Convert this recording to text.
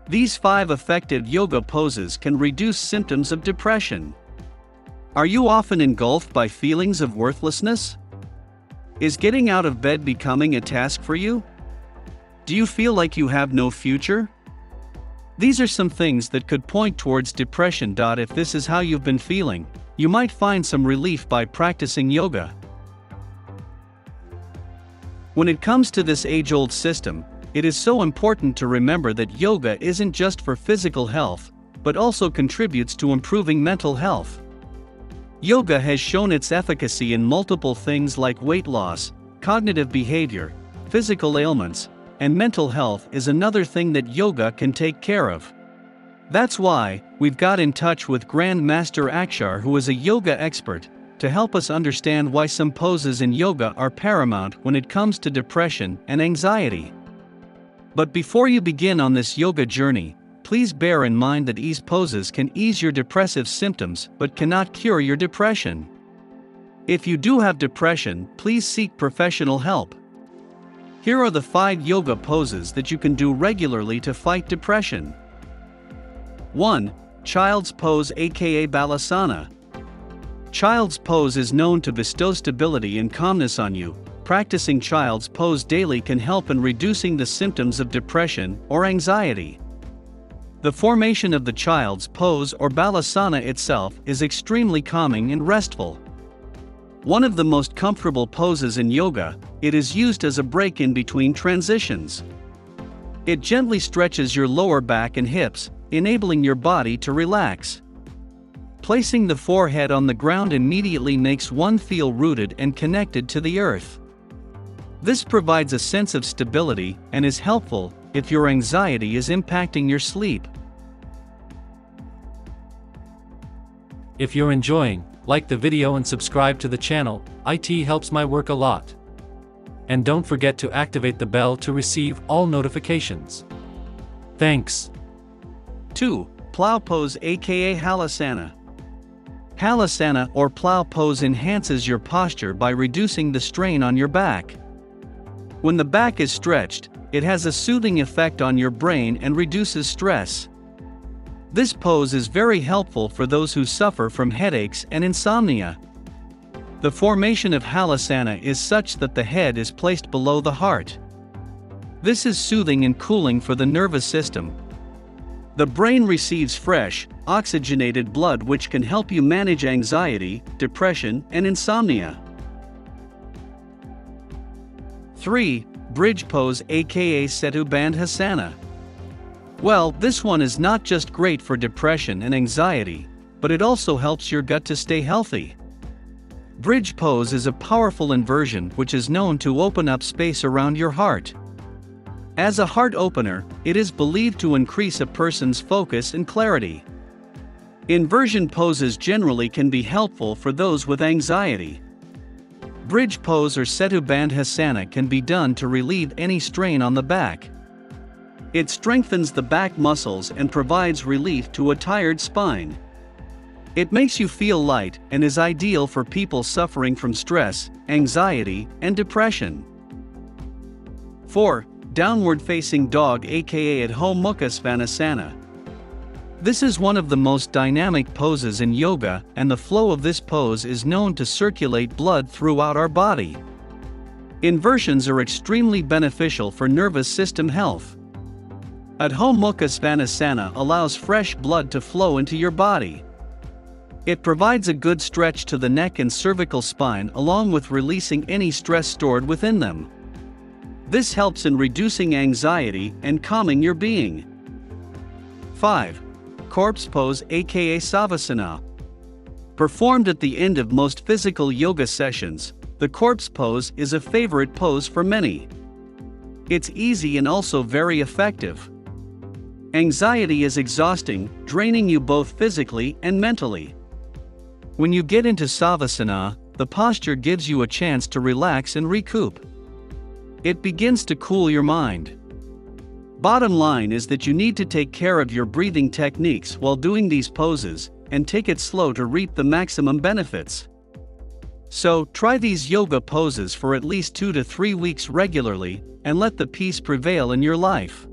These 5 effective yoga poses can reduce symptoms of depression. Are you often engulfed by feelings of worthlessness? Is getting out of bed becoming a task for you? Do you feel like you have no future? These are some things that could point towards depression. If this is how you've been feeling, you might find some relief by practicing yoga. When it comes to this age-old system, it is so important to remember that yoga isn't just for physical health, but also contributes to improving mental health. Yoga has shown its efficacy in multiple things like weight loss, cognitive behavior, physical ailments, and mental health is another thing that yoga can take care of. That's why we've got in touch with Grand Master Akshar, who is a yoga expert, to help us understand why some poses in yoga are paramount when it comes to depression and anxiety. But before you begin on this yoga journey, please bear in mind that ease poses can ease your depressive symptoms but cannot cure your depression. If you do have depression, please seek professional help. Here are the 5 yoga poses that you can do regularly to fight depression. 1. Child's pose, aka Balasana. Child's pose is known to bestow stability and calmness on you. Practicing child's pose daily can help in reducing the symptoms of depression or anxiety. The formation of the child's pose or Balasana itself is extremely calming and restful. One of the most comfortable poses in yoga, it is used as a break in between transitions. It gently stretches your lower back and hips, enabling your body to relax. Placing the forehead on the ground immediately makes one feel rooted and connected to the earth. This provides a sense of stability and is helpful if your anxiety is impacting your sleep. If you're enjoying, like the video and subscribe to the channel. It helps my work a lot. And don't forget to activate the bell to receive all notifications. Thanks. 2. Plow pose, aka Halasana. Halasana or plow pose enhances your posture by reducing the strain on your back. When the back is stretched, it has a soothing effect on your brain and reduces stress. This pose is very helpful for those who suffer from headaches and insomnia. The formation of Halasana is such that the head is placed below the heart. This is soothing and cooling for the nervous system. The brain receives fresh, oxygenated blood, which can help you manage anxiety, depression, and insomnia. 3. Bridge pose, aka Setu Bandhasana. Well, this one is not just great for depression and anxiety, but it also helps your gut to stay healthy. Bridge pose is a powerful inversion which is known to open up space around your heart. As a heart opener, it is believed to increase a person's focus and clarity. Inversion poses generally can be helpful for those with anxiety. Bridge pose or Setu Bandhasana can be done to relieve any strain on the back. It strengthens the back muscles and provides relief to a tired spine. It makes you feel light and is ideal for people suffering from stress, anxiety, and depression. 4. Downward facing dog, aka Adho Mukha Svanasana. This is one of the most dynamic poses in yoga, and the flow of this pose is known to circulate blood throughout our body. Inversions are extremely beneficial for nervous system health. Adho Mukha Svanasana allows fresh blood to flow into your body. It provides a good stretch to the neck and cervical spine, along with releasing any stress stored within them. This helps in reducing anxiety and calming your being. 5. Corpse pose, aka Savasana. Performed at the end of most physical yoga sessions, the corpse pose is a favorite pose for many. It's easy and also very effective. Anxiety is exhausting, draining you both physically and mentally. When you get into Savasana, the posture gives you a chance to relax and recoup. It begins to cool your mind. Bottom line is that you need to take care of your breathing techniques while doing these poses, and take it slow to reap the maximum benefits. So, try these yoga poses for at least 2 to 3 weeks regularly, and let the peace prevail in your life.